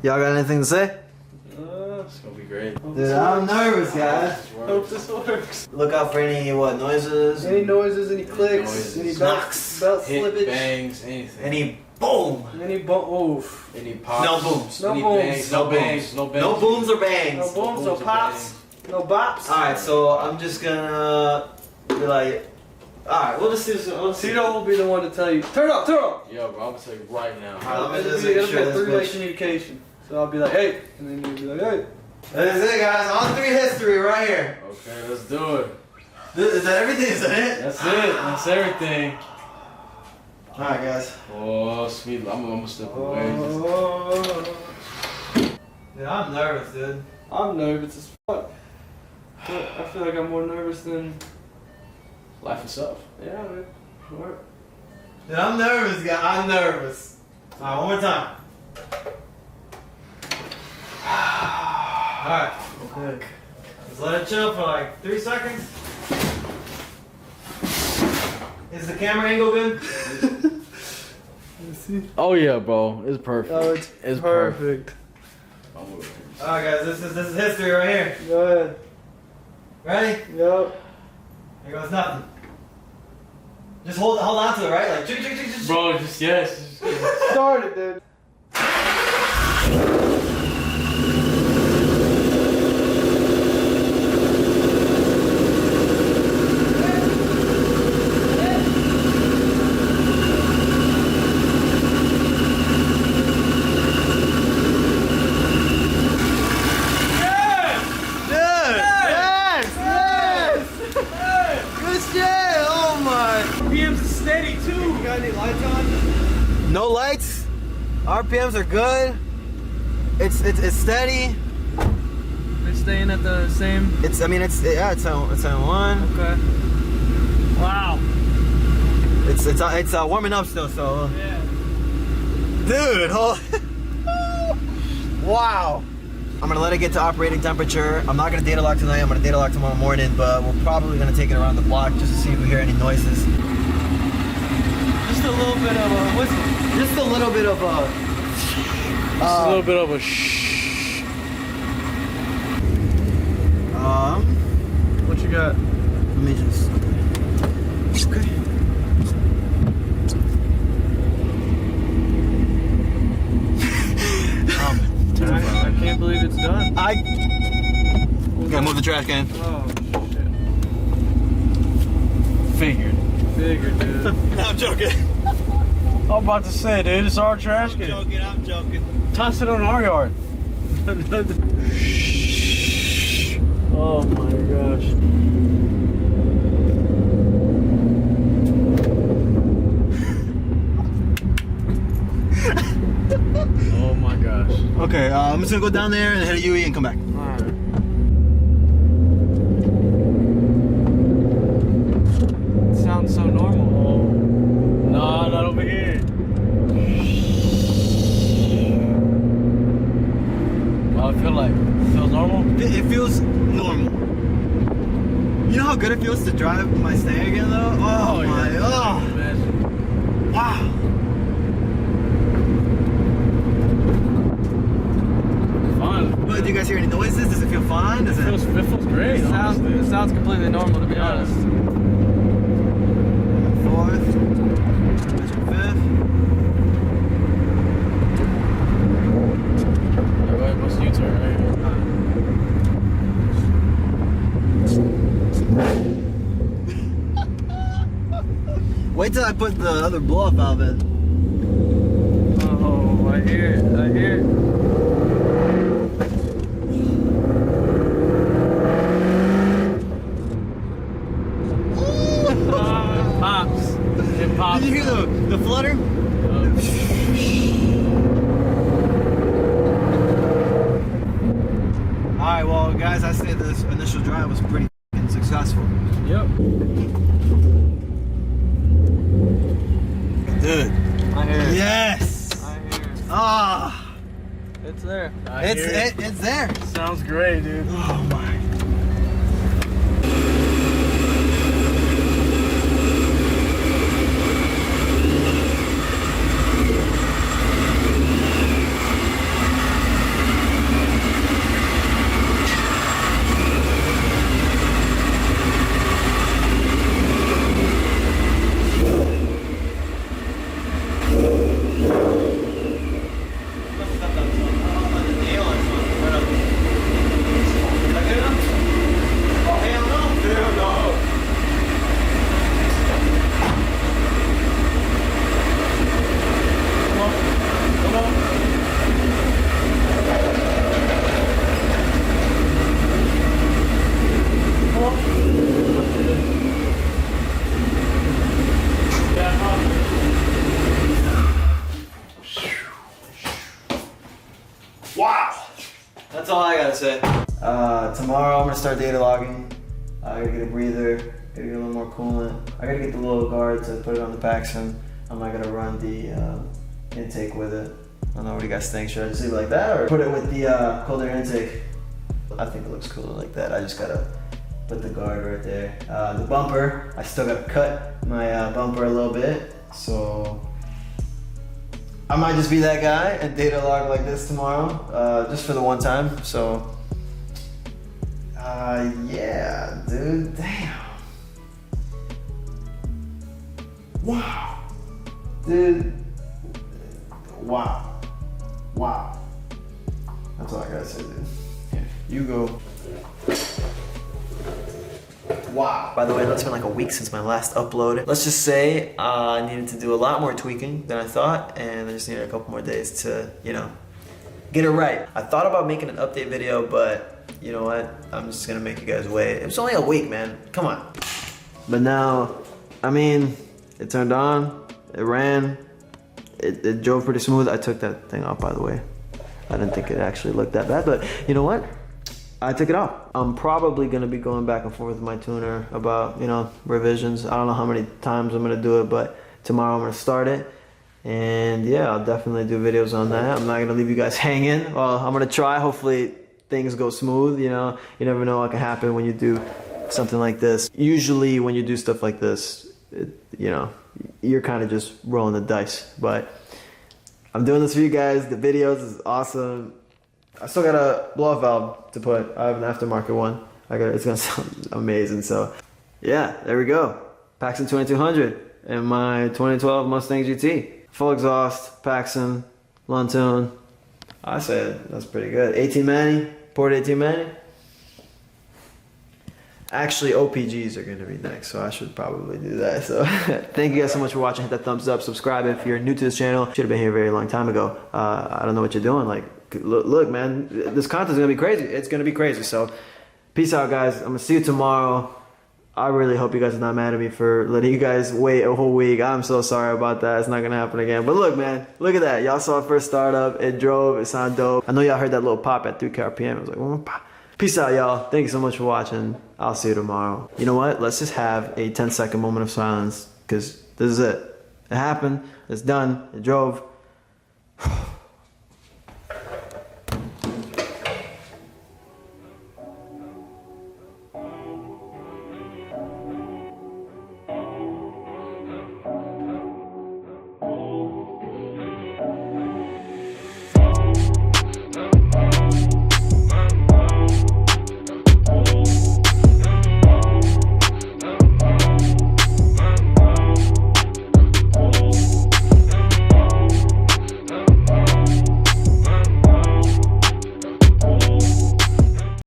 Y'all got anything to say? It's gonna be great. Dude, I'm nervous, guys. Hope this works. Look out for any noises? Any noises, any clicks, any belt slippage, bangs, anything. Any boom? any boom. Any pops. No booms. No Any booms. bangs. No No bangs. No bangs. No booms or bangs. No booms, no or pops, no bops. Alright, so I'm just gonna be like, alright, we'll just see. Tito will be the one to tell you, turn up, turn up. Yo, bro, I'm gonna tell you right now. Alright, let me just It'll make be sure a this three-way bitch. communication. So I'll be like, hey, and then you'll be like, hey. That is it, guys. On 3 history right here. Okay, let's do it. Is that everything? Is that it? That's it. That's everything. Alright, guys. Oh, sweet. I'm gonna step away. Oh, Dude, I'm nervous, dude. I'm nervous as fuck. But I feel like I'm more nervous than. Life itself. Yeah, man. What? Dude, I'm nervous, guys. I'm nervous. Alright, one more time. Alright. Okay. Just let it chill for like 3 seconds. Is the camera angle good? Oh yeah, bro. It's perfect. Oh, it's perfect. Alright, guys. This is history right here. Go ahead. Ready? Yep. Here goes nothing. Just hold on to it, right? Like, chick, chick, chick, chick. Bro, just yes. Start it, dude. PM's steady too. You got any lights on? No lights. RPMs are good. It's steady. It's staying at the same. It's on 1. Okay. Wow. It's warming up still, so. Yeah. Dude, wow. I'm gonna let it get to operating temperature. I'm not gonna data lock tonight. I'm gonna data lock tomorrow morning, but we're probably gonna take it around the block just to see if we hear any noises. Just a little bit of a whistle. Just a little bit of a. Just a little bit of a shh. What you got? Let me just. Okay. I can't believe it's done. Gotta move the trash can. Oh shit. Figured. Figured, dude. I'm joking. I'm about to say, dude, it's our trash can. I'm joking. Toss it on our yard. Oh my gosh. Oh my gosh. Okay, I'm just gonna go down there and hit a UE and come back. Alright. It sounds so normal. Nah, not over here. How I feel like? It feels normal? It feels normal. You know how good it feels to drive my Stang again, though? Oh my, oh. Imagine. Wow. Fun. But do you guys hear any noises? Does it feel fine? Does It feels great. It sounds completely normal, to be honest. 4th, 5th. Go ahead, bust U-turn right here. Wait till I put the other blow-up valve in. Oh, I hear it. I hear it. Pops. It pops. Did you hear the flutter? Alright, well guys, I say this initial drive was pretty successful. Yep. Dude. I hear it. Yes! I hear it. Ah! It's there. It's there. Sounds great, dude. Oh my. Wow. That's all I gotta say. Tomorrow I'm gonna start data logging. I gotta get a breather, gotta get a little more coolant. I gotta get the little guard to put it on the Paxson. I'm not gonna run the intake with it. I don't know what you guys think. Should I just leave it like that or put it with the cold air intake? I think it looks cooler like that. I just gotta put the guard right there. The bumper, I still gotta cut my bumper a little bit. So I might just be that guy and data log like this tomorrow, just for the one time. So yeah, dude, damn. Wow, dude, wow. Wow. That's all I gotta say, dude. Here, you go. Wow. By the way, it's been like a week since my last upload. Let's just say I needed to do a lot more tweaking than I thought, and I just needed a couple more days to, you know, get it right. I thought about making an update video, but you know what? I'm just gonna make you guys wait. It was only a week, man. Come on. But now, I mean, it turned on, it ran. It drove pretty smooth. I took that thing off, by the way. I didn't think it actually looked that bad, but you know what? I took it off. I'm probably gonna be going back and forth with my tuner about, you know, revisions. I don't know how many times I'm gonna do it, but tomorrow I'm gonna start it. And yeah, I'll definitely do videos on that. I'm not gonna leave you guys hanging. Well, I'm gonna try. Hopefully things go smooth, you know. You never know what can happen when you do something like this. Usually when you do stuff like this, you know, you're kind of just rolling the dice, but I'm doing this for you guys. The videos is awesome. I still got a blow-off valve to put. I have an aftermarket one. It's gonna sound amazing. So yeah, there we go. Paxson 2200 and my 2012 Mustang GT. Full exhaust, Paxson, Luntoon. I said that's pretty good. 18 Manny, port 18 Manny. Actually, OPGs are gonna be next, so I should probably do that. So thank you guys so much for watching. Hit that thumbs up, subscribe if you're new to this channel. Should have been here a very long time ago. I don't know what you're doing. Like, look, man, this content's gonna be crazy. It's gonna be crazy. So peace out, guys. I'm gonna see you tomorrow. I really hope you guys are not mad at me for letting you guys wait a whole week. I'm so sorry about that. It's not gonna happen again. But look, man, look at that. Y'all saw it first startup. It drove. It sounded dope. I know y'all heard that little pop at 3K RPM. It was like, oh, pop. Peace out, y'all. Thank you so much for watching. I'll see you tomorrow. You know what? Let's just have a 10-second moment of silence, because this is it. It happened. It's done. It drove.